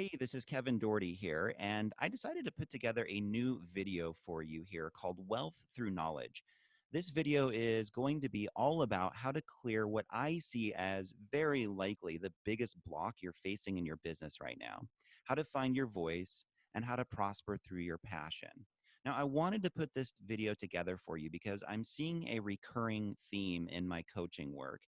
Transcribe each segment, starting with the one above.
Hey, this is Kevin Doherty here, and I decided to put together a new video for you here called Wealth Through Knowledge. This video is going to be all about how to clear what I see as very likely the biggest block you're facing in your business right now, how to find your voice, and how to prosper through your passion. Now, I wanted to put this video together for you because I'm seeing a recurring theme in my coaching work,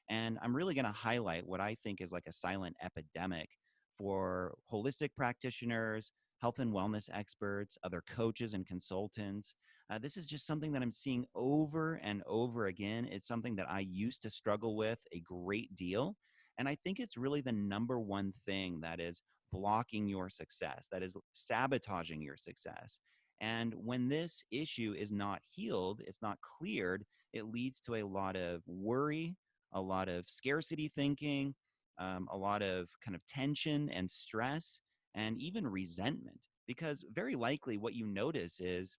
and I'm really going to highlight what I think is like a silent epidemic for holistic practitioners, health and wellness experts, other coaches and consultants. This is just something that I'm seeing over and over again. It's something that I used to struggle with a great deal. And I think it's really the number one thing that is blocking your success, that is sabotaging your success. And when this issue is not healed, it's not cleared, it leads to a lot of worry, a lot of scarcity thinking, a lot of kind of tension and stress and even resentment. Because very likely what you notice is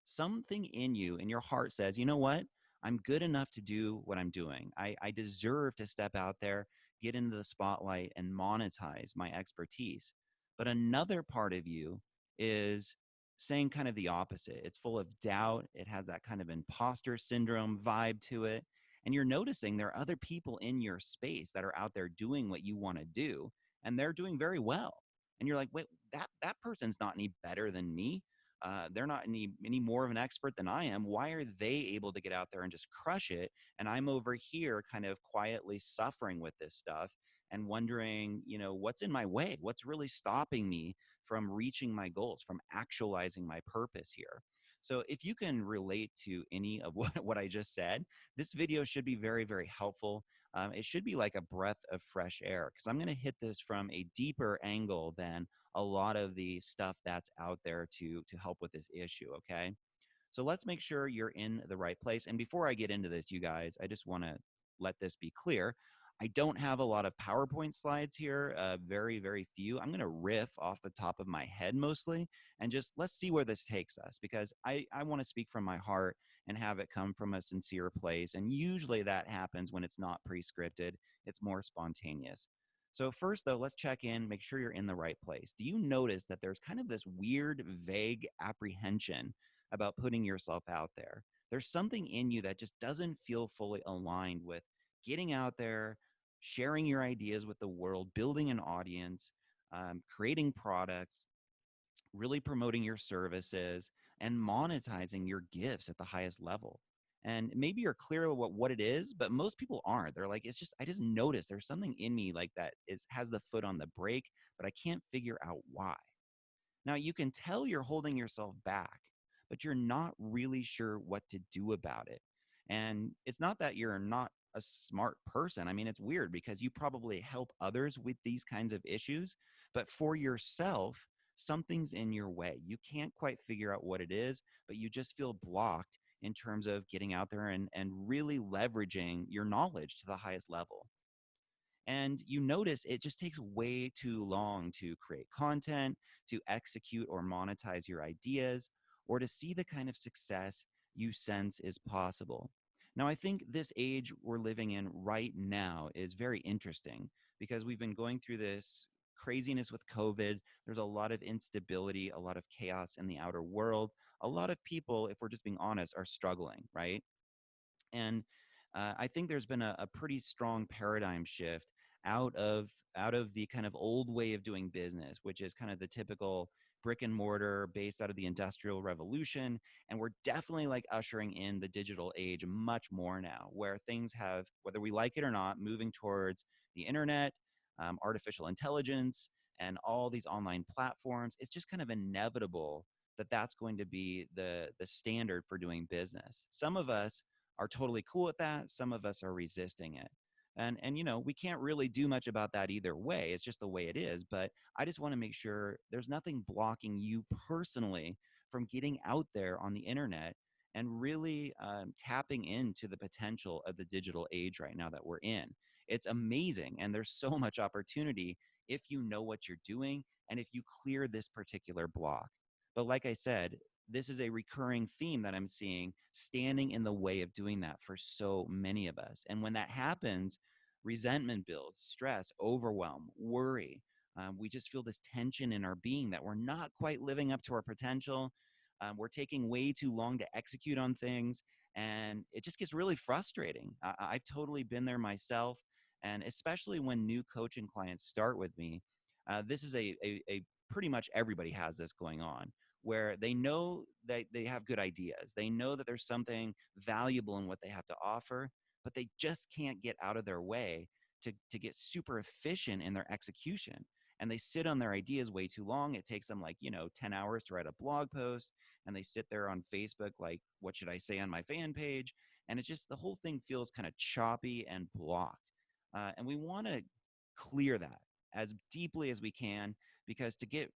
something in you, in your heart says, you know what? I'm good enough to do what I'm doing. I deserve to step out there, get into the spotlight, and monetize my expertise. But another part of you is saying kind of the opposite. It's full of doubt. It has that kind of imposter syndrome vibe to it. And you're noticing there are other people in your space that are out there doing what you want to do, and they're doing very well. And you're like, wait, that person's not any better than me. They're not any more of an expert than I am. Why are they able to get out there and just crush it? And I'm over here kind of quietly suffering with this stuff and wondering, what's in my way? What's really stopping me from reaching my goals, from actualizing my purpose here? So if you can relate to any of what I just said, this video should be very, very helpful. It should be like a breath of fresh air because I'm going to hit this from a deeper angle than a lot of the stuff that's out there to help with this issue. Okay. So let's make sure you're in the right place. And before I get into this, you guys, I just want to let this be clear. I don't have a lot of PowerPoint slides here, very, very few. I'm going to riff off the top of my head mostly, and just let's see where this takes us because I want to speak from my heart and have it come from a sincere place. And usually that happens when it's not pre-scripted, it's more spontaneous. So first, though, let's check in, make sure you're in the right place. Do you notice that there's kind of this weird, vague apprehension about putting yourself out there? There's something in you that just doesn't feel fully aligned with getting out there, sharing your ideas with the world, building an audience, creating products, really promoting your services, and monetizing your gifts at the highest level. And maybe you're clear about what it is, but most people aren't. They're like, it's just, I just noticed there's something in me like that has the foot on the brake, but I can't figure out why. Now, you can tell you're holding yourself back, but you're not really sure what to do about it. And it's not that you're not a smart person. I mean, it's weird because you probably help others with these kinds of issues, but for yourself, something's in your way. You can't quite figure out what it is, but you just feel blocked in terms of getting out there and really leveraging your knowledge to the highest level. And you notice it just takes way too long to create content, to execute or monetize your ideas, or to see the kind of success you sense is possible. Now, I think this age we're living in right now is very interesting because we've been going through this craziness with COVID. There's a lot of instability, a lot of chaos in the outer world. A lot of people, if we're just being honest, are struggling, right? And I think there's been a pretty strong paradigm shift out of the kind of old way of doing business, which is kind of the typical brick and mortar based out of the Industrial Revolution. And we're definitely like ushering in the digital age much more now, where things have, whether we like it or not, moving towards the internet, artificial intelligence, and all these online platforms. It's just kind of inevitable that that's going to be the standard for doing business. Some of us are totally cool with that. Some of us are resisting it. And we can't really do much about that either way. It's just the way it is. But I just want to make sure there's nothing blocking you personally from getting out there on the internet and really tapping into the potential of the digital age right now that we're in. It's amazing. And there's so much opportunity if you know what you're doing and if you clear this particular block. But like I said, this is a recurring theme that I'm seeing standing in the way of doing that for so many of us. And when that happens, resentment builds, stress, overwhelm, worry. We just feel this tension in our being that we're not quite living up to our potential. We're taking way too long to execute on things, and it just gets really frustrating. I've totally been there myself, and especially when new coaching clients start with me, this is a pretty much everybody has this going on, where they know that they have good ideas. They know that there's something valuable in what they have to offer, but they just can't get out of their way to get super efficient in their execution. And they sit on their ideas way too long. It takes them like, 10 hours to write a blog post. And they sit there on Facebook, like, what should I say on my fan page? And it's just the whole thing feels kind of choppy and blocked. And we want to clear that as deeply as we can, because to get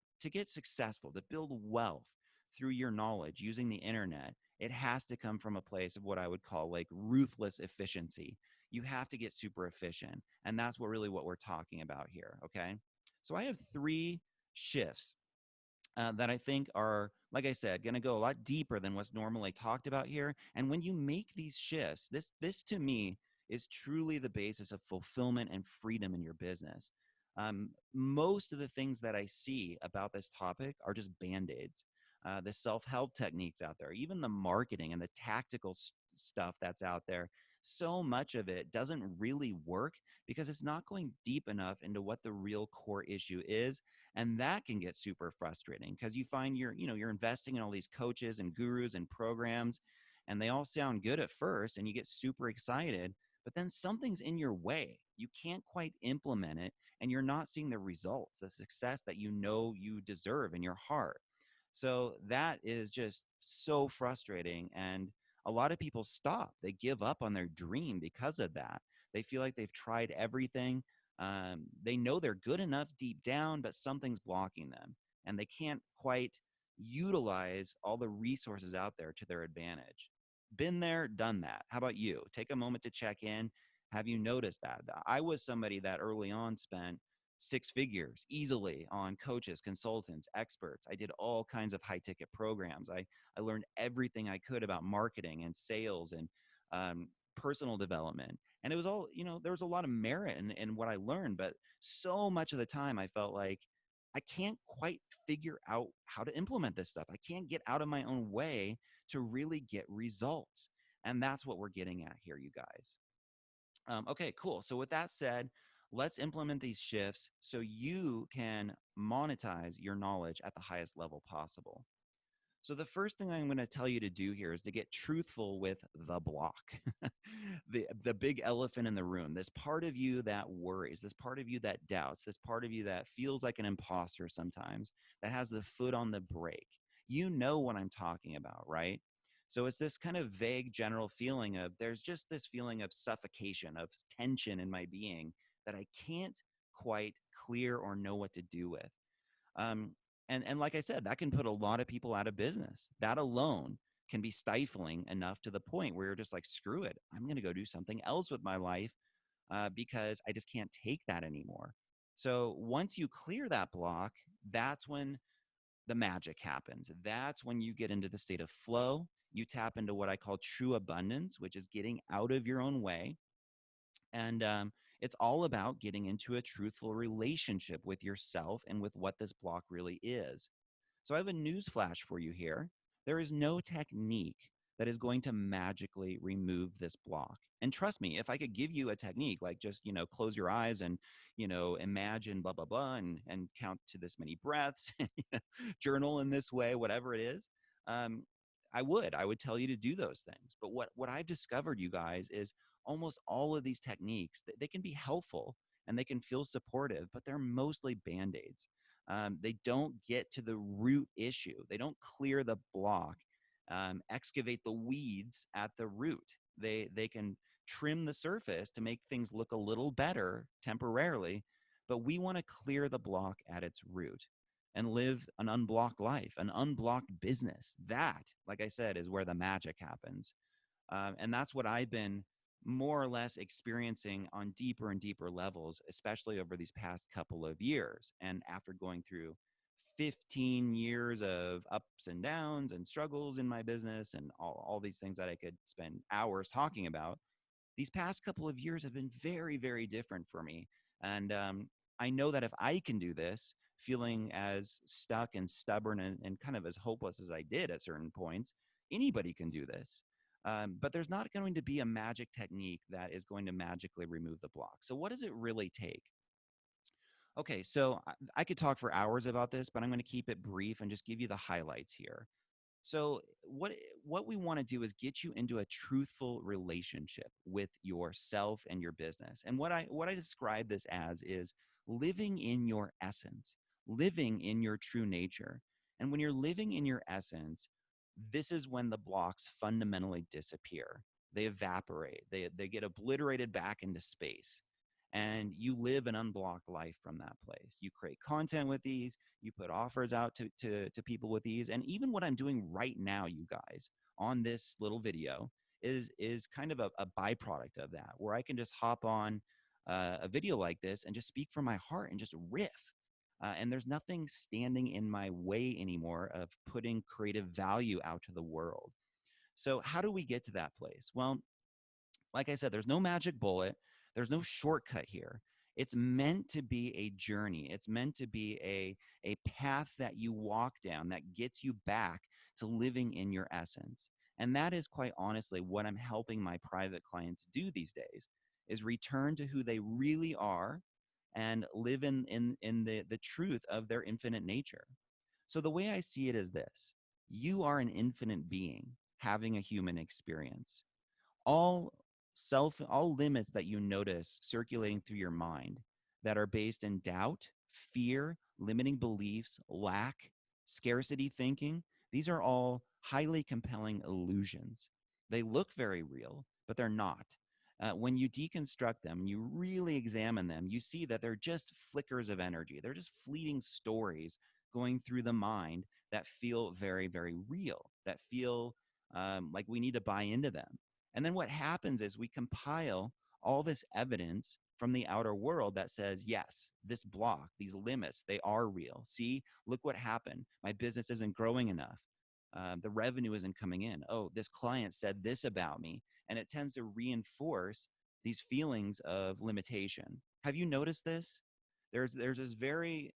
successful, to build wealth through your knowledge using the internet, it has to come from a place of what I would call like ruthless efficiency. You have to get super efficient. And that's what we're talking about here. Okay. So I have three shifts that I think are, like I said, going to go a lot deeper than what's normally talked about here. And when you make these shifts, this to me is truly the basis of fulfillment and freedom in your business. Most of the things that I see about this topic are just band-aids. The self-help techniques out there, even the marketing and the tactical stuff that's out there, so much of it doesn't really work because it's not going deep enough into what the real core issue is. And that can get super frustrating because you find you're investing in all these coaches and gurus and programs, and they all sound good at first and you get super excited, but then something's in your way. You can't quite implement it, and you're not seeing the results, the success that you know you deserve in your heart. So that is just so frustrating. And a lot of people stop. They give up on their dream because of that. They feel like they've tried everything. They know they're good enough deep down, but something's blocking them. And they can't quite utilize all the resources out there to their advantage. Been there, done that. How about you? Take a moment to check in. Have you noticed that? I was somebody that early on spent six figures easily on coaches, consultants, experts. I did all kinds of high ticket programs. I learned everything I could about marketing and sales and personal development. And it was all, there was a lot of merit in what I learned, but so much of the time I felt like I can't quite figure out how to implement this stuff. I can't get out of my own way to really get results. And that's what we're getting at here, you guys. Okay, cool. So with that said, let's implement these shifts so you can monetize your knowledge at the highest level possible. So the first thing I'm going to tell you to do here is to get truthful with the block, the big elephant in the room, this part of you that worries, this part of you that doubts, this part of you that feels like an imposter sometimes, that has the foot on the brake. You know what I'm talking about, right? So it's this kind of vague general feeling of there's just this feeling of suffocation, of tension in my being that I can't quite clear or know what to do with. Um, and like I said, that can put a lot of people out of business. That alone can be stifling enough to the point where you're just like, screw it. I'm going to go do something else with my life because I just can't take that anymore. So once you clear that block, that's when the magic happens. That's when you get into the state of flow. You tap into what I call true abundance, which is getting out of your own way. And it's all about getting into a truthful relationship with yourself and with what this block really is. So I have a news flash for you here. There is no technique that is going to magically remove this block. And trust me, if I could give you a technique like just, close your eyes and, imagine blah, blah, blah, and count to this many breaths, journal in this way, whatever it is, um, I would tell you to do those things. But what I've discovered, you guys, is almost all of these techniques, they can be helpful and they can feel supportive, but they're mostly band-aids. They don't get to the root issue. They don't clear the block, excavate the weeds at the root. They can trim the surface to make things look a little better temporarily, but we want to clear the block at its root and live an unblocked life, an unblocked business. That, like I said, is where the magic happens. And that's what I've been more or less experiencing on deeper and deeper levels, especially over these past couple of years. And after going through 15 years of ups and downs and struggles in my business and all these things that I could spend hours talking about, these past couple of years have been very, very different for me. And I know that if I can do this, feeling as stuck and stubborn and kind of as hopeless as I did at certain points, anybody can do this. But there's not going to be a magic technique that is going to magically remove the block. So, what does it really take? Okay, so I could talk for hours about this, but I'm going to keep it brief and just give you the highlights here. So what we want to do is get you into a truthful relationship with yourself and your business. And what I describe this as is living in your essence, living in your true nature. And when you're living in your essence, this is when the blocks fundamentally disappear. They evaporate. They get obliterated back into space. And you live an unblocked life from that place. You create content with these, you put offers out to people with these. And even what I'm doing right now, you guys, on this little video is kind of a byproduct of that, where I can just hop on a video like this and just speak from my heart and just riff. And there's nothing standing in my way anymore of putting creative value out to the world. So how do we get to that place? Well, like I said, there's no magic bullet. There's no shortcut here. It's meant to be a journey. It's meant to be a path that you walk down that gets you back to living in your essence. And that is quite honestly what I'm helping my private clients do these days is return to who they really are and live in the truth of their infinite nature. So the way I see it is this: you are an infinite being having a human experience. All limits that you notice circulating through your mind that are based in doubt, fear, limiting beliefs, lack, scarcity thinking, these are all highly compelling illusions. They look very real, but they're not. When you deconstruct them and you really examine them, you see that they're just flickers of energy. They're just fleeting stories going through the mind that feel very, very real, that feel like we need to buy into them. And then what happens is we compile all this evidence from the outer world that says, yes, this block, these limits, they are real. See, look what happened. My business isn't growing enough. The revenue isn't coming in. Oh, this client said this about me. And it tends to reinforce these feelings of limitation. Have you noticed this? There's this very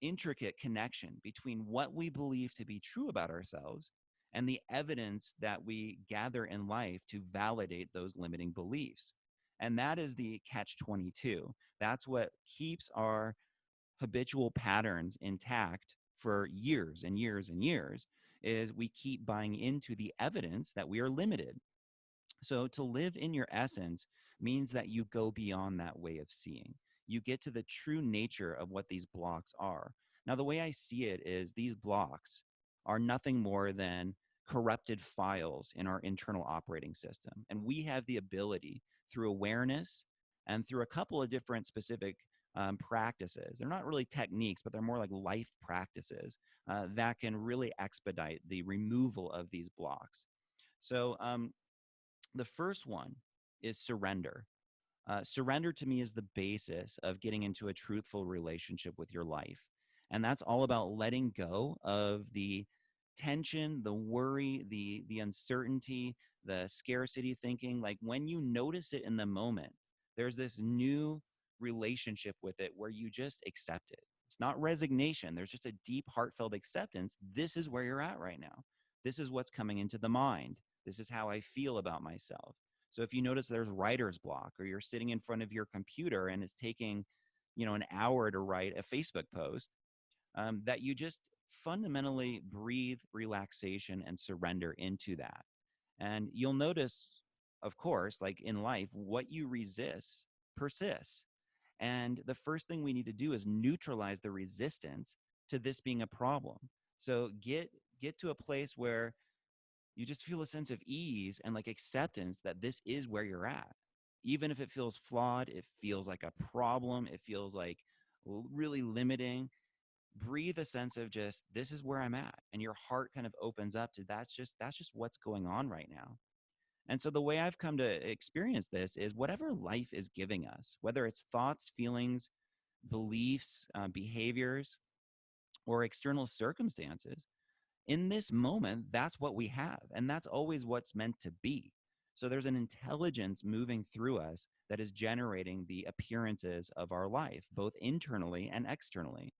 intricate connection between what we believe to be true about ourselves and the evidence that we gather in life to validate those limiting beliefs. And that is the catch 22. That's what keeps our habitual patterns intact for years and years and years is we keep buying into the evidence that we are limited. So to live in your essence means that you go beyond that way of seeing. You get to the true nature of what these blocks are. Now, the way I see it is these blocks are nothing more than corrupted files in our internal operating system. And we have the ability through awareness and through a couple of different specific practices. They're not really techniques, but they're more like life practices that can really expedite the removal of these blocks. So, the first one is surrender. Surrender to me is the basis of getting into a truthful relationship with your life. And that's all about letting go of the tension, the worry, the uncertainty, the scarcity thinking. Like when you notice it in the moment, there's this new relationship with it where you just accept it. It's not resignation. There's just a deep, heartfelt acceptance. This is where you're at right now. This is what's coming into the mind. This is how I feel about myself. So if you notice there's writer's block or you're sitting in front of your computer and it's taking, an hour to write a Facebook post, that you just fundamentally breathe relaxation and surrender into that. And you'll notice, of course, like in life, what you resist persists. And the first thing we need to do is neutralize the resistance to this being a problem. So get to a place where you just feel a sense of ease and like acceptance that this is where you're at. Even if it feels flawed, it feels like a problem, it feels like really limiting. Breathe a sense of just this is where I'm at, and your heart kind of opens up to that's just what's going on right now. And so the way I've come to experience this is whatever life is giving us, whether it's thoughts, feelings, beliefs, behaviors, or external circumstances, in this moment, that's what we have. And that's always what's meant to be. So there's an intelligence moving through us that is generating the appearances of our life, both internally and externally.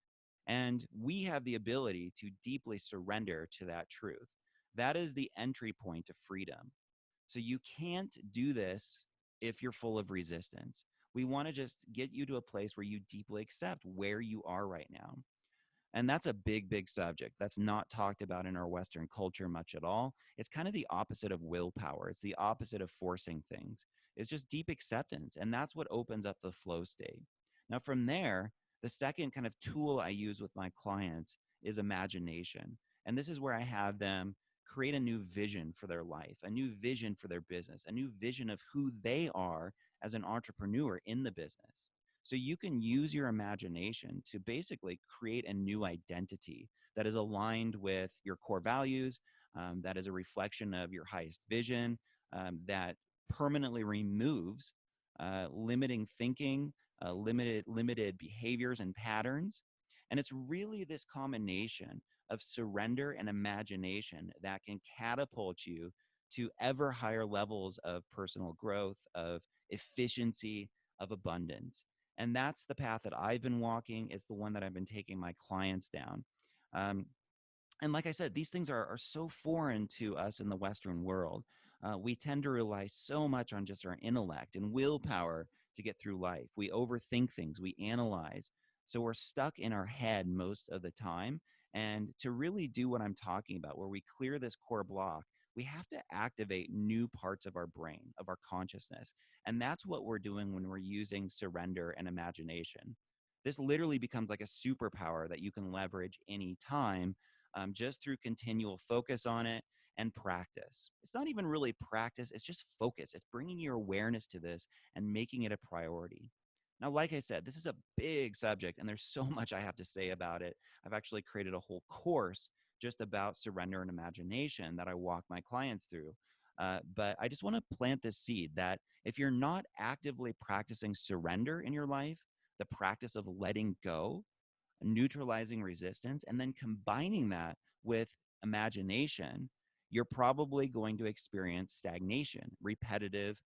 And we have the ability to deeply surrender to that truth. That is the entry point to freedom. So you can't do this if you're full of resistance. We want to just get you to a place where you deeply accept where you are right now. And that's a big, big subject that's not talked about in our Western culture much at all. It's kind of the opposite of willpower, it's the opposite of forcing things. It's just deep acceptance. And that's what opens up the flow state. Now, from there, the second kind of tool I use with my clients is imagination. And this is where I have them create a new vision for their life, a new vision for their business, a new vision of who they are as an entrepreneur in the business. So you can use your imagination to basically create a new identity that is aligned with your core values, that is a reflection of your highest vision, that permanently removes limiting thinking, limited behaviors and patterns. And it's really this combination of surrender and imagination that can catapult you to ever higher levels of personal growth, of efficiency, of abundance. And that's the path that I've been walking. It's the one that I've been taking my clients down. Um, and like I said, these things are so foreign to us in the Western world. We tend to rely so much on just our intellect and willpower to get through life. We overthink things, we analyze. So we're stuck in our head most of the time. And to really do what I'm talking about, where we clear this core block, we have to activate new parts of our brain, of our consciousness. And that's what we're doing when we're using surrender and imagination. This literally becomes like a superpower that you can leverage anytime, just through continual focus on it and practice. It's not even really practice, it's just focus. It's bringing your awareness to this and making it a priority. Now, like I said, this is a big subject and there's so much I have to say about it. I've actually created a whole course just about surrender and imagination that I walk my clients through. But I just want to plant this seed that if you're not actively practicing surrender in your life, the practice of letting go, neutralizing resistance, and then combining that with imagination, you're probably going to experience stagnation, repetitive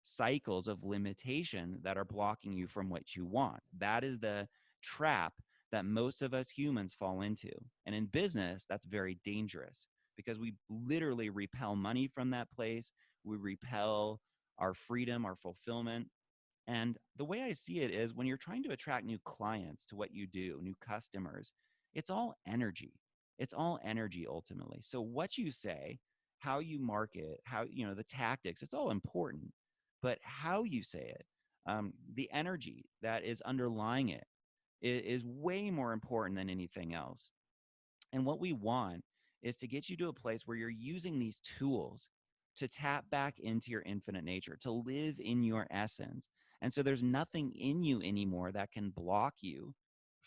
cycles of limitation that are blocking you from what you want. That is the trap that most of us humans fall into. And in business, that's very dangerous because we literally repel money from that place. We repel our freedom, our fulfillment. And the way I see it is when you're trying to attract new clients to what you do, new customers, it's all energy. It's all energy ultimately. So what you say, how you market, how, the tactics, it's all important. But how you say it, the energy that is underlying it is way more important than anything else. And what we want is to get you to a place where you're using these tools to tap back into your infinite nature, to live in your essence. And so there's nothing in you anymore that can block you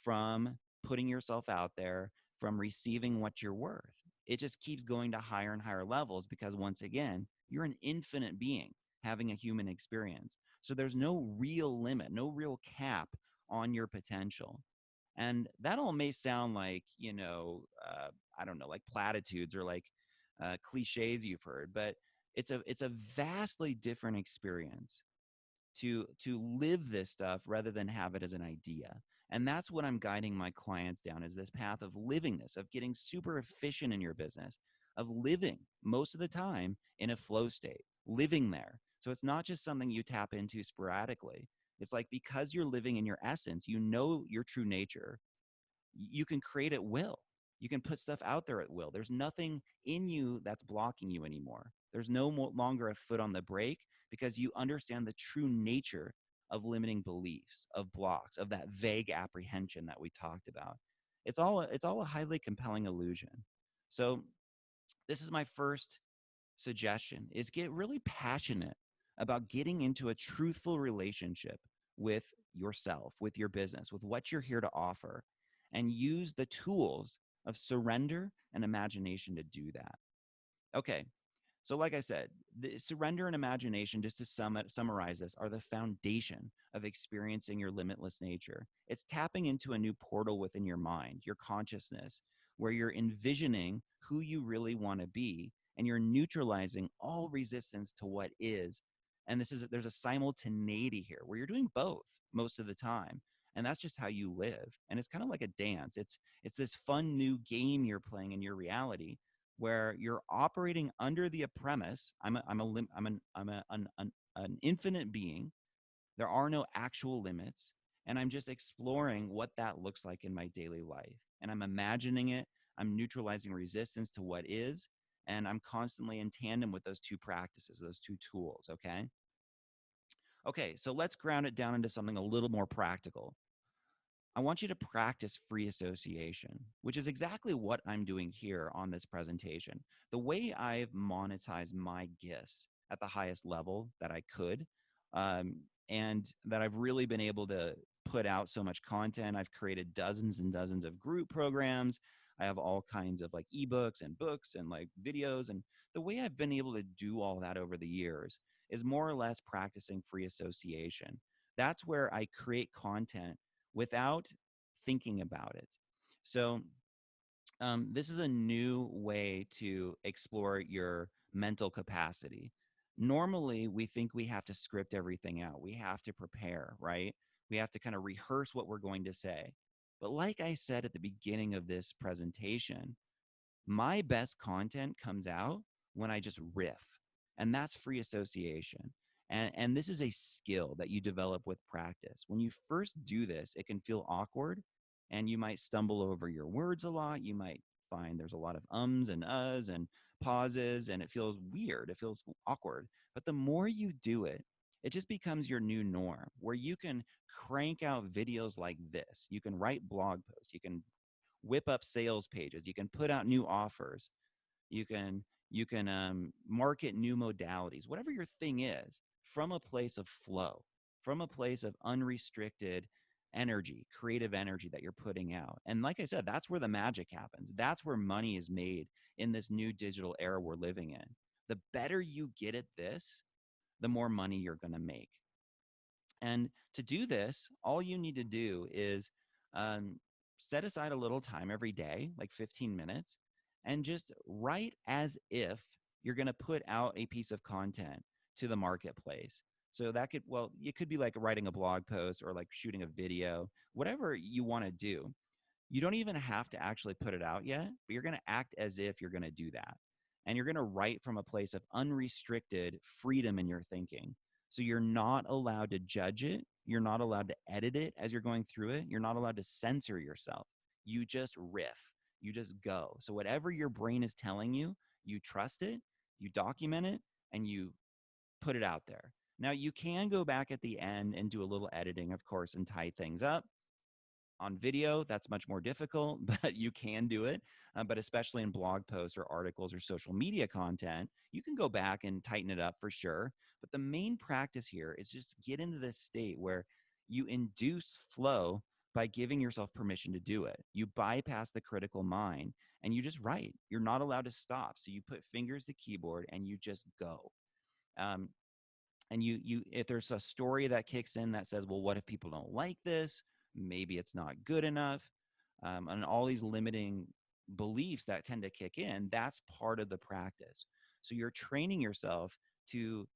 from putting yourself out there, from receiving what you're worth. It just keeps going to higher and higher levels because, once again, you're an infinite being having a human experience. So there's no real limit, no real cap on your potential. And that all may sound like, I don't know, like platitudes or like cliches you've heard, but it's a vastly different experience to live this stuff rather than have it as an idea. And that's what I'm guiding my clients down, is this path of living this, of getting super efficient in your business, of living most of the time in a flow state, living there. So it's not just something you tap into sporadically. It's like, because you're living in your essence, you know your true nature, you can create at will. You can put stuff out there at will. There's nothing in you that's blocking you anymore. There's no longer a foot on the brake because you understand the true nature of limiting beliefs, of blocks, of that vague apprehension that we talked about. It's all a highly compelling illusion. So this is my first suggestion, is get really passionate about getting into a truthful relationship with yourself, with your business, with what you're here to offer, and use the tools of surrender and imagination to do that. Okay, so like I said, the surrender and imagination, just to summarize this, are the foundation of experiencing your limitless nature. It's tapping into a new portal within your mind, your consciousness, where you're envisioning who you really want to be and you're neutralizing all resistance to what is. And there's a simultaneity here where you're doing both most of the time. And that's just how you live. And it's kind of like a dance. It's this fun new game you're playing in your reality where you're operating under the premise. I'm an infinite being. There are no actual limits. And I'm just exploring what that looks like in my daily life. And I'm imagining it. I'm neutralizing resistance to what is. And I'm constantly in tandem with those two practices, those two tools. Okay. Okay. So let's ground it down into something a little more practical. I want you to practice free association, which is exactly what I'm doing here on this presentation. The way I've monetized my gifts at the highest level that I could, um, and that I've really been able to put out so much content. I've created dozens and dozens of group programs. I have all kinds of like ebooks and books and like videos. And the way I've been able to do all that over the years is more or less practicing free association. That's where I create content without thinking about it. So, this is a new way to explore your mental capacity. Normally, we think we have to script everything out, we have to prepare, right? We have to kind of rehearse what we're going to say. But, like I said at the beginning of this presentation, my best content comes out when I just riff, and that's free association. And this is a skill that you develop with practice. When you first do this, it can feel awkward, and you might stumble over your words a lot. You might find there's a lot of ums and uhs and pauses, and it feels weird. It feels awkward. But the more you do it, it just becomes your new norm where you can crank out videos like this. You can write blog posts. You can whip up sales pages. You can put out new offers. You can market new modalities. Whatever your thing is, from a place of flow, from a place of unrestricted energy, creative energy that you're putting out. And like I said, that's where the magic happens. That's where money is made in this new digital era we're living in. The better you get at this, the more money you're going to make. And to do this, all you need to do is um, set aside a little time every day, like 15 minutes, and just write as if you're going to put out a piece of content to the marketplace. So that could, well, it could be like writing a blog post or like shooting a video, whatever you want to do. You don't even have to actually put it out yet, but you're going to act as if you're going to do that. And you're going to write from a place of unrestricted freedom in your thinking. So you're not allowed to judge it. You're not allowed to edit it as you're going through it. You're not allowed to censor yourself. You just riff. You just go. So whatever your brain is telling you, you trust it, you document it, and you put it out there. Now, you can go back at the end and do a little editing, of course, and tie things up. On video, that's much more difficult, but you can do it. But especially in blog posts or articles or social media content, you can go back and tighten it up for sure. But the main practice here is just get into this state where you induce flow by giving yourself permission to do it. You bypass the critical mind and you just write. You're not allowed to stop. So you put fingers to keyboard and you just go. Um, and you if there's a story that kicks in that says, well, what if people don't like this, maybe it's not good enough, and all these limiting beliefs that tend to kick in, that's part of the practice. So you're training yourself to,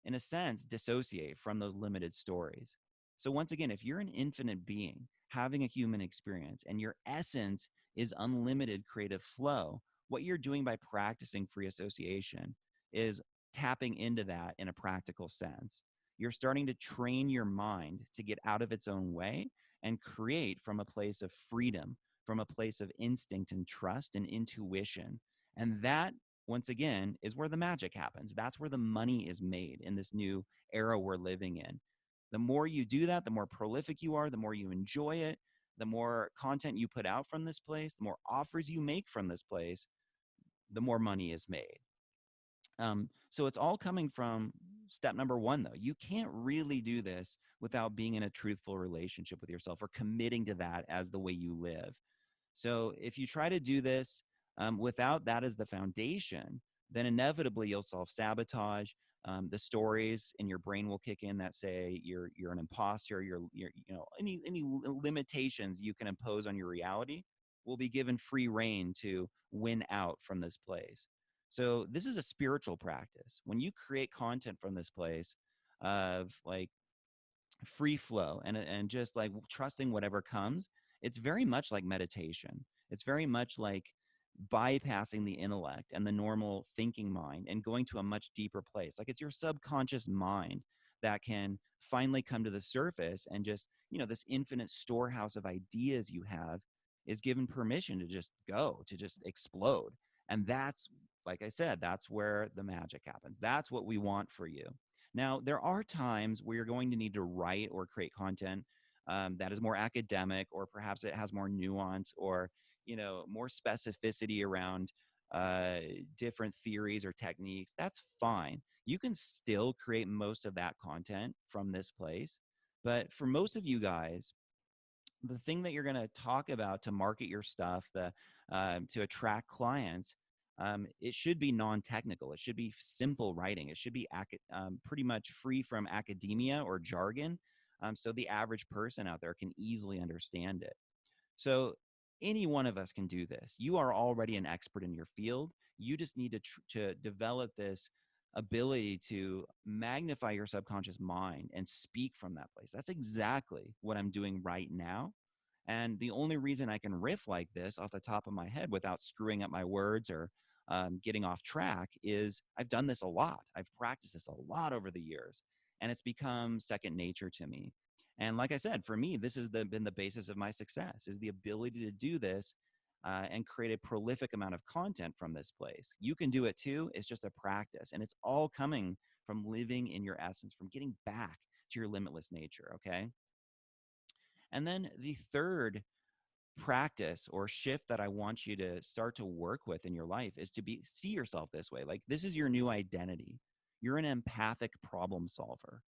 in a sense, dissociate from those limited stories. So once again, if you're an infinite being having a human experience and your essence is unlimited creative flow, what you're doing by practicing free association is tapping into that in a practical sense. You're starting to train your mind to get out of its own way and create from a place of freedom, from a place of instinct and trust and intuition. And that, once again, is where the magic happens. That's where the money is made in this new era we're living in. The more you do that, the more prolific you are, the more you enjoy it, the more content you put out from this place, the more offers you make from this place, the more money is made. So it's all coming from step number one, though. You can't really do this without being in a truthful relationship with yourself or committing to that as the way you live. So if you try to do this without that as the foundation, then inevitably you'll self-sabotage. The stories in your brain will kick in that say you're an imposter. You're any limitations you can impose on your reality will be given free reign to win out from this place. So this is a spiritual practice. When you create content from this place of like free flow and just like trusting whatever comes, it's very much like meditation. It's very much like bypassing the intellect and the normal thinking mind and going to a much deeper place. Like it's your subconscious mind that can finally come to the surface, and just, this infinite storehouse of ideas you have is given permission to just go, to just explode. And that's, like I said, that's where the magic happens. That's what we want for you. Now, there are times where you're going to need to write or create content that is more academic, or perhaps it has more nuance, or more specificity around different theories or techniques. That's fine. You can still create most of that content from this place. But for most of you guys, the thing that you're going to talk about to market your stuff, to attract clients, it should be non-technical. It should be simple writing. It should be pretty much free from academia or jargon, so the average person out there can easily understand it. So any one of us can do this. You are already an expert in your field. You just need to develop this ability to magnify your subconscious mind and speak from that place. That's exactly what I'm doing right now. And the only reason I can riff like this off the top of my head without screwing up my words or getting off track is I've done this a lot. I've practiced this a lot over the years, and it's become second nature to me. And like I said, for me, this has been the basis of my success, is the ability to do this and create a prolific amount of content from this place. You can do it too. It's just a practice, and it's all coming from living in your essence, from getting back to your limitless nature. Okay. And then the third practice or shift that I want you to start to work with in your life is to see yourself this way. Like, this is your new identity. You're an empathic problem solver.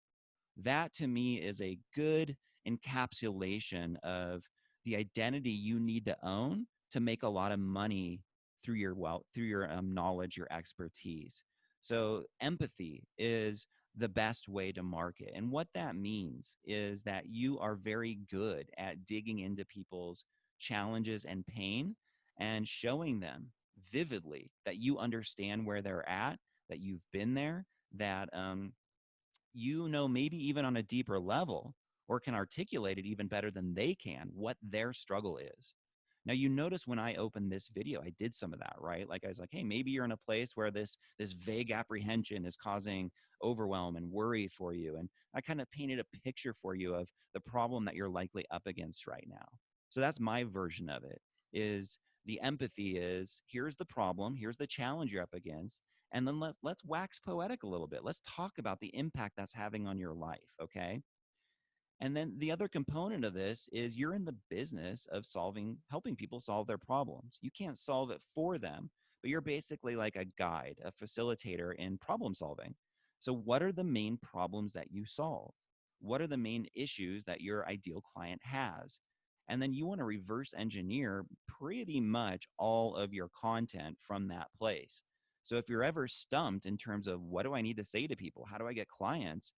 That to me is a good encapsulation of the identity you need to own to make a lot of money through your through your knowledge, your expertise. So empathy is the best way to market. And what that means is that you are very good at digging into people's challenges and pain and showing them vividly that you understand where they're at, that you've been there, that maybe even on a deeper level, or can articulate it even better than they can, what their struggle is. Now, you notice when I opened this video, I did some of that, right? Like I was like, hey, maybe you're in a place where this vague apprehension is causing overwhelm and worry for you. And I kind of painted a picture for you of the problem that you're likely up against right now. So that's my version of it. Is the empathy is, here's the problem, here's the challenge you're up against, and then let's wax poetic a little bit. Let's talk about the impact that's having on your life, okay? And then the other component of this is you're in the business of helping people solve their problems. You can't solve it for them, but you're basically like a guide, a facilitator in problem solving. So what are the main problems that you solve? What are the main issues that your ideal client has? And then you want to reverse engineer pretty much all of your content from that place. So if you're ever stumped in terms of, what do I need to say to people? How do I get clients?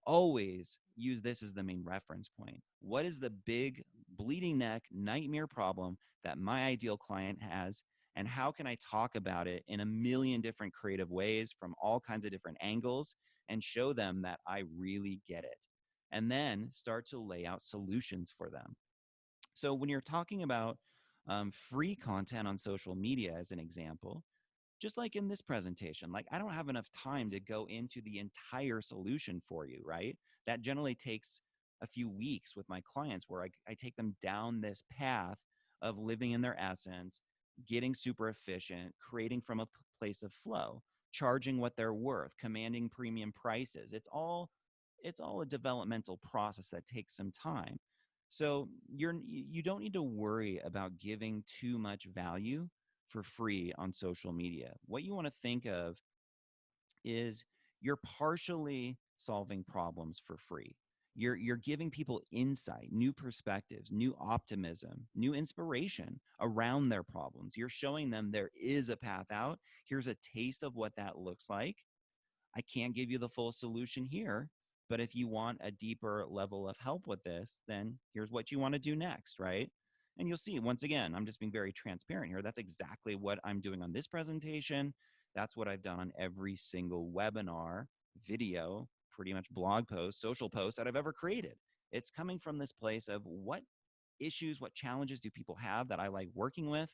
Always use this as the main reference point. What is the big bleeding neck nightmare problem that my ideal client has? And how can I talk about it in a million different creative ways from all kinds of different angles and show them that I really get it? And then start to lay out solutions for them. So when you're talking about free content on social media, as an example, just like in this presentation, like I don't have enough time to go into the entire solution for you, right? That generally takes a few weeks with my clients, where I take them down this path of living in their essence, getting super efficient, creating from a place of flow, charging what they're worth, commanding premium prices. It's all a developmental process that takes some time. So you don't need to worry about giving too much value for free on social media. What you want to think of is you're partially solving problems for free. You're giving people insight, new perspectives, new optimism, new inspiration around their problems. You're showing them there is a path out. Here's a taste of what that looks like. I can't give you the full solution here, but if you want a deeper level of help with this, then here's what you want to do next, right? And you'll see, once again, I'm just being very transparent here. That's exactly what I'm doing on this presentation. That's what I've done on every single webinar, video, pretty much blog post, social post that I've ever created. It's coming from this place of what issues, what challenges do people have that I like working with,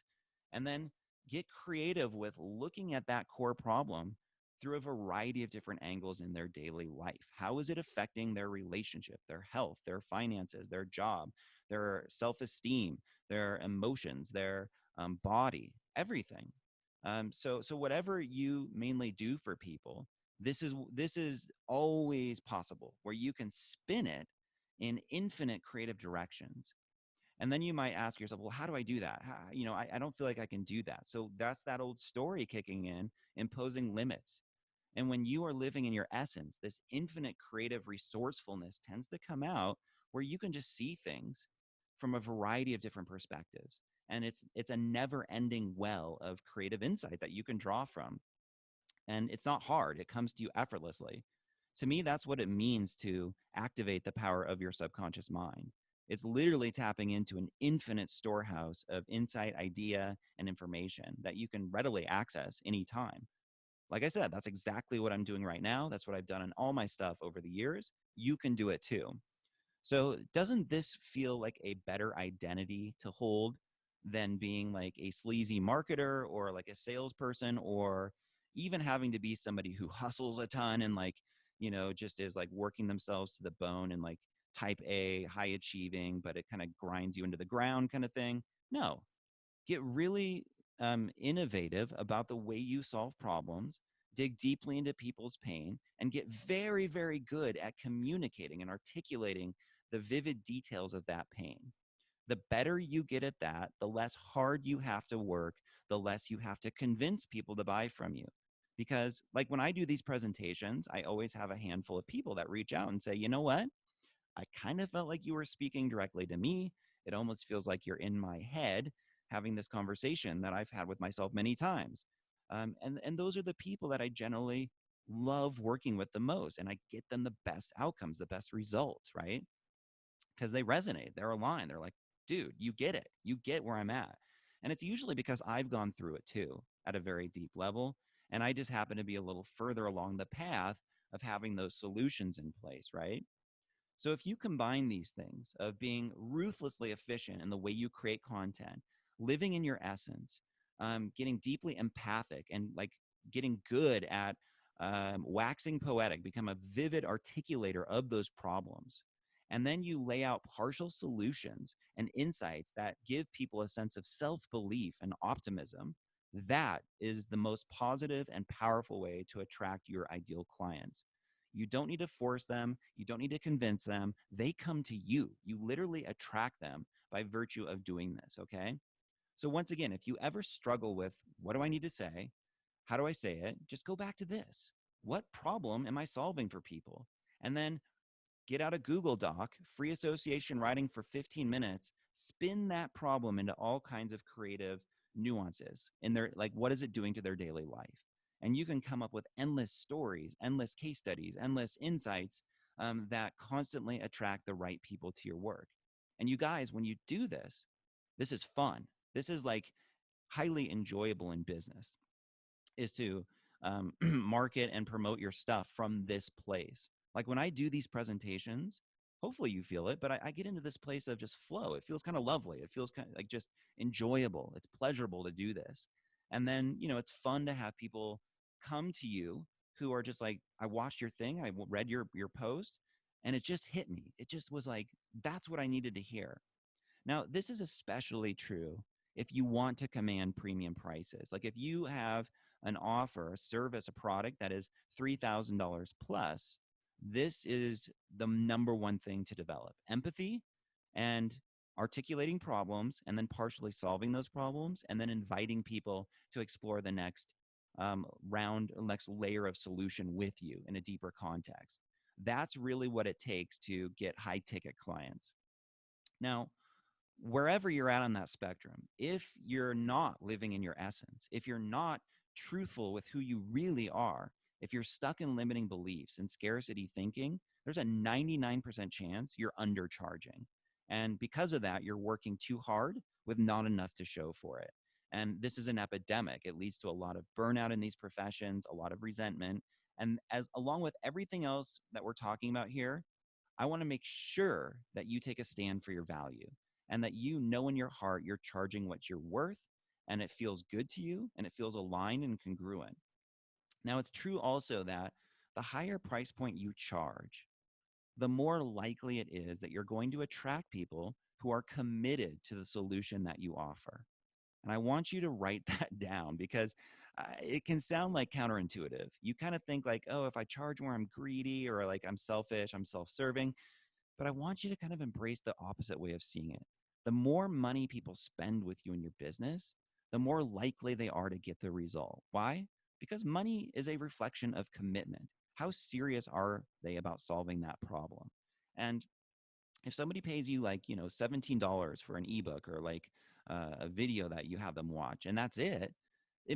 and then get creative with looking at that core problem through a variety of different angles in their daily life. How is it affecting their relationship, their health, their finances, their job, their self-esteem, their emotions, their body, everything. So whatever you mainly do for people, this is always possible where you can spin it in infinite creative directions. And then you might ask yourself, well, how do I do that? I don't feel like I can do that. So that's that old story kicking in, imposing limits. And when you are living in your essence, this infinite creative resourcefulness tends to come out where you can just see things from a variety of different perspectives. And it's a never-ending well of creative insight that you can draw from. And it's not hard. It comes to you effortlessly. To me, that's what it means to activate the power of your subconscious mind. It's literally tapping into an infinite storehouse of insight, idea, and information that you can readily access anytime. Like I said, that's exactly what I'm doing right now. That's what I've done in all my stuff over the years. You can do it too. So, doesn't this feel like a better identity to hold than being like a sleazy marketer or like a salesperson, or even having to be somebody who hustles a ton and like, just is like working themselves to the bone and like type A, high achieving, but it kind of grinds you into the ground kind of thing? No, get really innovative about the way you solve problems, dig deeply into people's pain, and get very, very good at communicating and articulating the vivid details of that pain. The better you get at that, the less hard you have to work, the less you have to convince people to buy from you. Because, like when I do these presentations, I always have a handful of people that reach out and say, you know what? I kind of felt like you were speaking directly to me. It almost feels like you're in my head having this conversation that I've had with myself many times. And those are the people that I generally love working with the most, and I get them the best outcomes, the best results, right? Because they resonate, they're aligned. They're like, dude, you get it. You get where I'm at. And it's usually because I've gone through it too at a very deep level. And I just happen to be a little further along the path of having those solutions in place, right? So if you combine these things of being ruthlessly efficient in the way you create content, living in your essence, getting deeply empathic, and like getting good at waxing poetic, become a vivid articulator of those problems. And then you lay out partial solutions and insights that give people a sense of self-belief and optimism. That is the most positive and powerful way to attract your ideal clients. You don't need to force them. You don't need to convince them. They come to you. You literally attract them by virtue of doing this, okay? So once again, if you ever struggle with what do I need to say? How do I say it? Just go back to this. What problem am I solving for people? And then get out a Google Doc, free association writing for 15 minutes, spin that problem into all kinds of creative nuances in their, like, what is it doing to their daily life? And you can come up with endless stories, endless case studies, endless insights that constantly attract the right people to your work. And you guys, when you do this, this is fun. This is like highly enjoyable in business, is to market and promote your stuff from this place. Like when I do these presentations, hopefully you feel it, but I get into this place of just flow. It feels kind of lovely. It feels kind of like just enjoyable. It's pleasurable to do this. And then, it's fun to have people come to you who are just like, I watched your thing, I read your post, and it just hit me. It just was like, that's what I needed to hear. Now, this is especially true if you want to command premium prices. Like if you have an offer, a service, a product that is $3,000 plus, this is the number one thing to develop: empathy and articulating problems, and then partially solving those problems, and then inviting people to explore the next next layer of solution with you in a deeper context. That's really what it takes to get high ticket clients. Now, wherever you're at on that spectrum, if you're not living in your essence, if you're not truthful with who you really are, if you're stuck in limiting beliefs and scarcity thinking, there's a 99% chance you're undercharging. And because of that, you're working too hard with not enough to show for it. And this is an epidemic. It leads to a lot of burnout in these professions, a lot of resentment. And as along with everything else that we're talking about here, I want to make sure that you take a stand for your value and that you know in your heart you're charging what you're worth and it feels good to you and it feels aligned and congruent. Now, it's true also that the higher price point you charge, the more likely it is that you're going to attract people who are committed to the solution that you offer. And I want you to write that down because it can sound like counterintuitive. You kind of think like, oh, if I charge more, I'm greedy or like I'm selfish, I'm self serving. But I want you to kind of embrace the opposite way of seeing it. The more money people spend with you in your business, the more likely they are to get the result. Why? Because money is a reflection of commitment. How serious are they about solving that problem? And if somebody pays you like, $17 for an ebook or like a video that you have them watch and that's it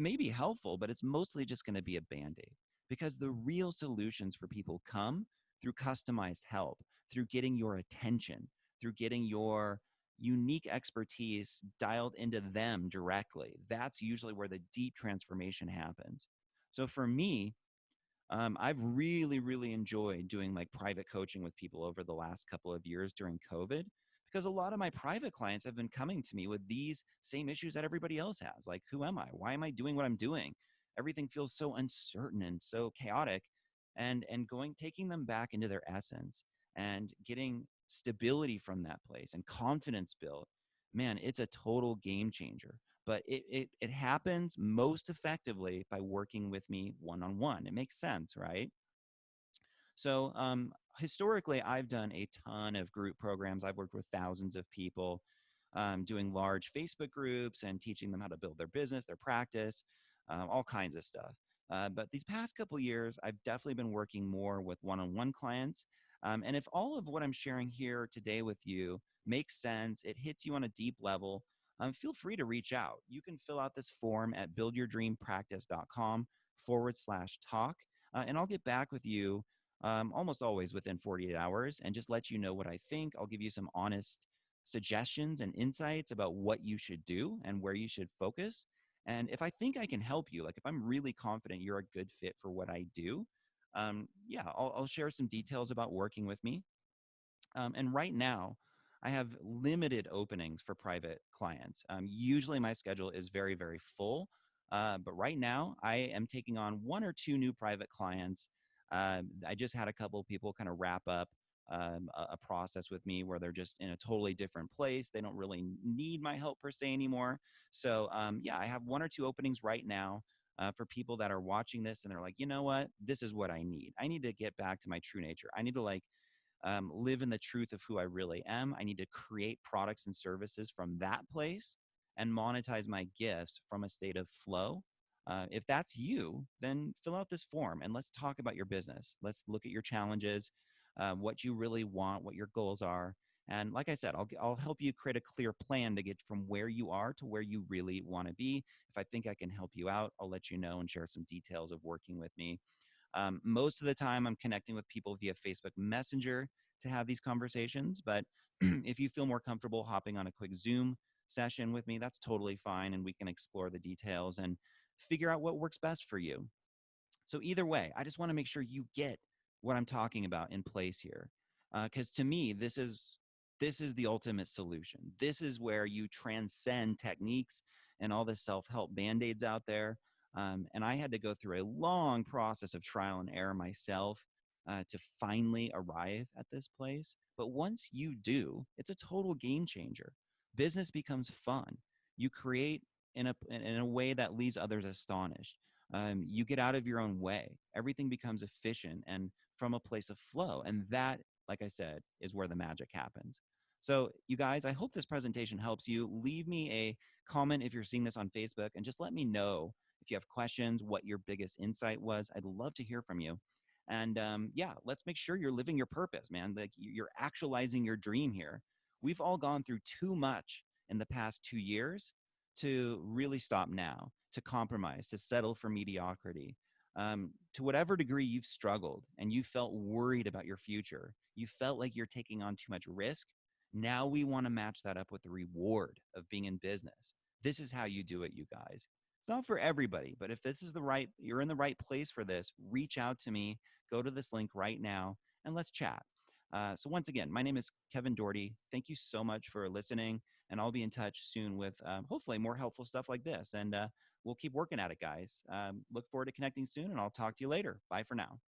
may be helpful, but it's mostly just going to be a band-aid because the real solutions for people come through customized help, through getting your attention, through getting your unique expertise dialed into them directly. That's usually where the deep transformation happens. So for me, I've really, really enjoyed doing like private coaching with people over the last couple of years during COVID because a lot of my private clients have been coming to me with these same issues that everybody else has. Like, who am I? Why am I doing what I'm doing? Everything feels so uncertain and so chaotic. And going taking them back into their essence and getting stability from that place and confidence built, man, it's a total game changer. But it happens most effectively by working with me one on one. It makes sense, right? So historically, I've done a ton of group programs. I've worked with thousands of people, doing large Facebook groups and teaching them how to build their business, their practice, all kinds of stuff. But these past couple years, I've definitely been working more with one-on-one clients. And if all of what I'm sharing here today with you makes sense, it hits you on a deep level, feel free to reach out. You can fill out this form at buildyourdreampractice.com/talk. And I'll get back with you almost always within 48 hours and just let you know what I think. I'll give you some honest suggestions and insights about what you should do and where you should focus. And if I think I can help you, like if I'm really confident you're a good fit for what I do, yeah, I'll share some details about working with me. And right now, I have limited openings for private clients. Usually, my schedule is very, very full. But right now, I am taking on one or two new private clients. I just had a couple of people kind of wrap up a process with me where they're just in a totally different place. They don't really need my help per se anymore. So, yeah, I have one or two openings right now. For people that are watching this and they're like, you know what, this is what I need. I need to get back to my true nature. I need to like live in the truth of who I really am. I need to create products and services from that place and monetize my gifts from a state of flow. If that's you, then fill out this form and let's talk about your business. Let's look at your challenges, what you really want, what your goals are. And like I said, I'll help you create a clear plan to get from where you are to where you really want to be. If I think I can help you out, I'll let you know and share some details of working with me. Most of the time, I'm connecting with people via Facebook Messenger to have these conversations. But if you feel more comfortable hopping on a quick Zoom session with me, that's totally fine. And we can explore the details and figure out what works best for you. So either way, I just want to make sure you get what I'm talking about in place here, because to me, this is the ultimate solution. This is where you transcend techniques and all the self-help band-aids out there. And I had to go through a long process of trial and error myself to finally arrive at this place. But once you do, it's a total game changer. Business becomes fun. You create in a way that leaves others astonished. You get out of your own way. Everything becomes efficient and from a place of flow. And that, like I said, is where the magic happens. So, you guys, I hope this presentation helps you. Leave me a comment if you're seeing this on Facebook and just let me know if you have questions, what your biggest insight was. I'd love to hear from you. And yeah, let's make sure you're living your purpose, man. Like you're actualizing your dream here. We've all gone through too much in the past 2 years to really stop now, to compromise, to settle for mediocrity. To whatever degree you've struggled and you felt worried about your future, you felt like you're taking on too much risk. Now we want to match that up with the reward of being in business. This is how you do it, you guys. It's not for everybody, but if this is you're in the right place for this, reach out to me, go to this link right now, and let's chat. So, once again, my name is Kevin Doherty. Thank you so much for listening, and I'll be in touch soon with hopefully more helpful stuff like this. And we'll keep working at it, guys. Look forward to connecting soon, and I'll talk to you later. Bye for now.